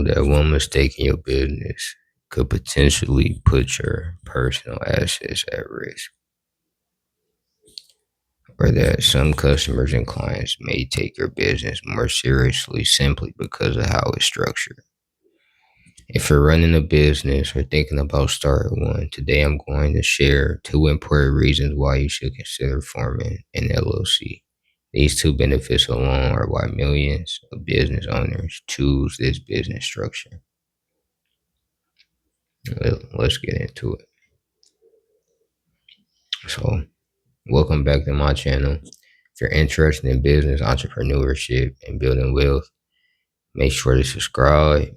that one mistake in your business could potentially put your personal assets at risk, or that some customers and clients may take your business more seriously simply because of how it's structured. If you're running a business or thinking about starting one, today I'm going to share two important reasons why you should consider forming an LLC. These two benefits alone are why millions of business owners choose this business structure. Let's get into it. So, welcome back to my channel. If you're interested in business, entrepreneurship, and building wealth, make sure to subscribe.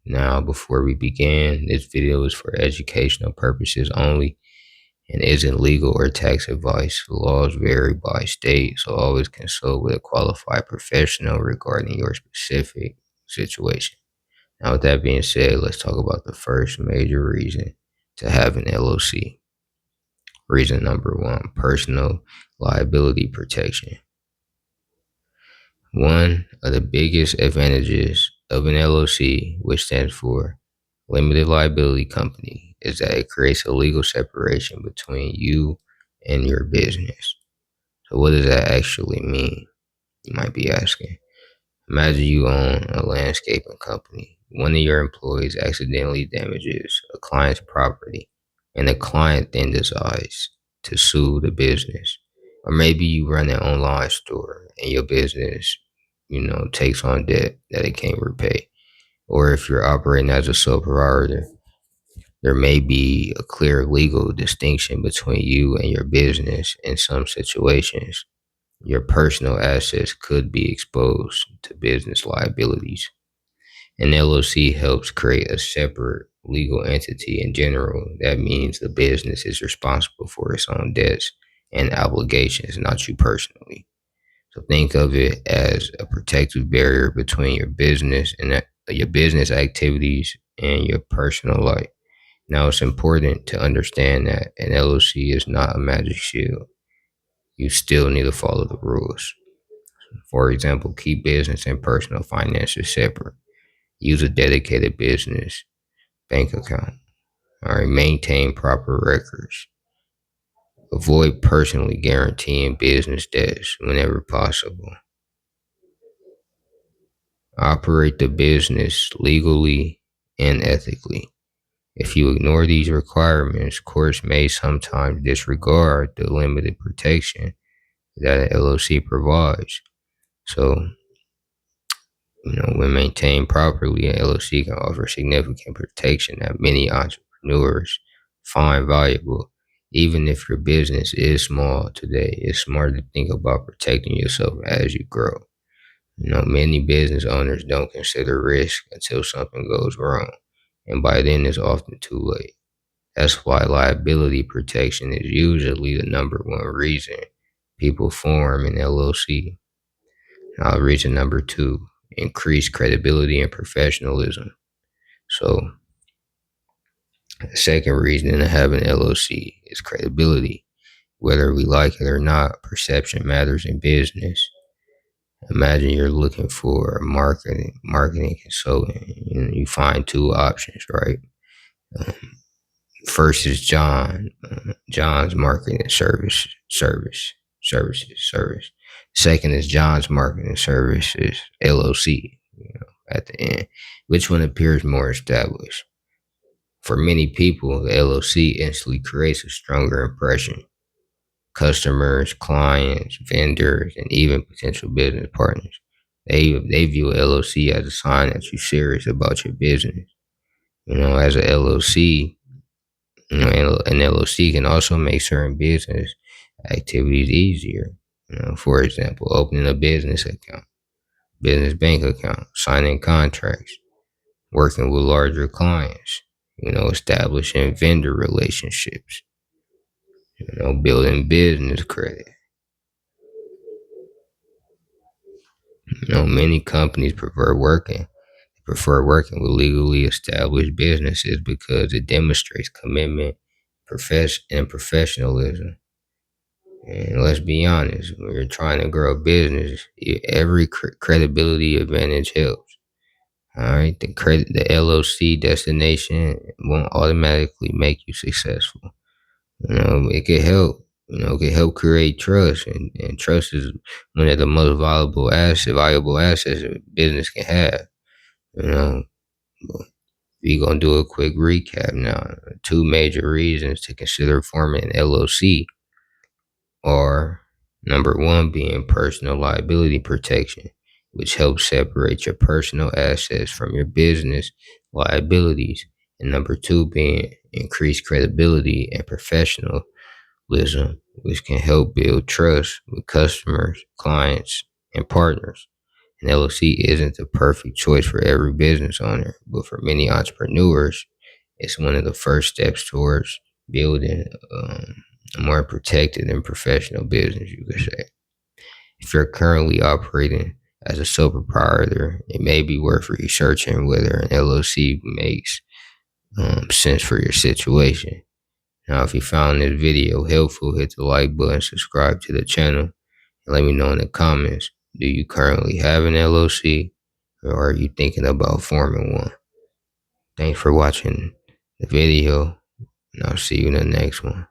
Now, before we begin, this video is for educational purposes only and isn't legal or tax advice. The laws vary by state, so always consult with a qualified professional regarding your specific situation. Now, with that being said, let's talk about the first major reason to have an LLC. Reason number one, personal liability protection. One of the biggest advantages of an LLC, which stands for limited liability company, is that it creates a legal separation between you and your business. So what does that actually mean? You might be asking. Imagine you own a landscaping company. One of your employees accidentally damages a client's property, and the client then decides to sue the business. Or maybe you run an online store and your business, takes on debt that it can't repay. Or if you're operating as a sole proprietor, there may be a clear legal distinction between you and your business. In some situations, your personal assets could be exposed to business liabilities. An LLC helps create a separate legal entity in general. That means the business is responsible for its own debts and obligations, not you personally. So think of it as a protective barrier between your business and your business activities and your personal life. Now, it's important to understand that an LLC is not a magic shield. You still need to follow the rules. For example, keep business and personal finances separate. Use a dedicated business bank account. All right, maintain proper records. Avoid personally guaranteeing business debts whenever possible. Operate the business legally and ethically. If you ignore these requirements, courts may sometimes disregard the limited protection that an LLC provides. So, when maintained properly, an LLC can offer significant protection that many entrepreneurs find valuable. Even if your business is small today, it's smart to think about protecting yourself as you grow. Many business owners don't consider risk until something goes wrong, and by then it's often too late. That's why liability protection is usually the number one reason people form an LLC. Now, reason number two, increase credibility and professionalism. So, the second reason to have an LLC is credibility. Whether we like it or not, perception matters in business. Imagine you're looking for a marketing consultant. You find two options, right? Um, First is John's marketing service. Second is John's marketing services LLC. At the end, which one appears more established? For many people, the LLC instantly creates a stronger impression. Customers, clients, vendors, and even potential business partners. They view LLC as a sign that you're serious about your business. As a LLC, an LLC can also make certain business activities easier. For example, opening a business account, business bank account, signing contracts, working with larger clients, establishing vendor relationships, building business credit. Many companies prefer working with legally established businesses because it demonstrates commitment, and professionalism. And let's be honest, when you're trying to grow a business, every credibility advantage helps. All right, the LLC designation won't automatically make you successful. It could help. It could help create trust, and trust is one of the most valuable assets a business can have. You know, we're gonna do a quick recap now. Two major reasons to consider forming an LLC are: number one, being personal liability protection, which helps separate your personal assets from your business liabilities, and number two, being increased credibility and professionalism, which can help build trust with customers, clients, and partners. An LLC isn't the perfect choice for every business owner, but for many entrepreneurs, it's one of the first steps towards building a more protected and professional business, you could say. If you're currently operating as a sole proprietor, it may be worth researching whether an LLC makes sense for your situation. Now, if you found this video helpful, hit the like button, subscribe to the channel, and let me know in the comments, do you currently have an LLC, or are you thinking about forming one? Thanks for watching the video, and I'll see you in the next one.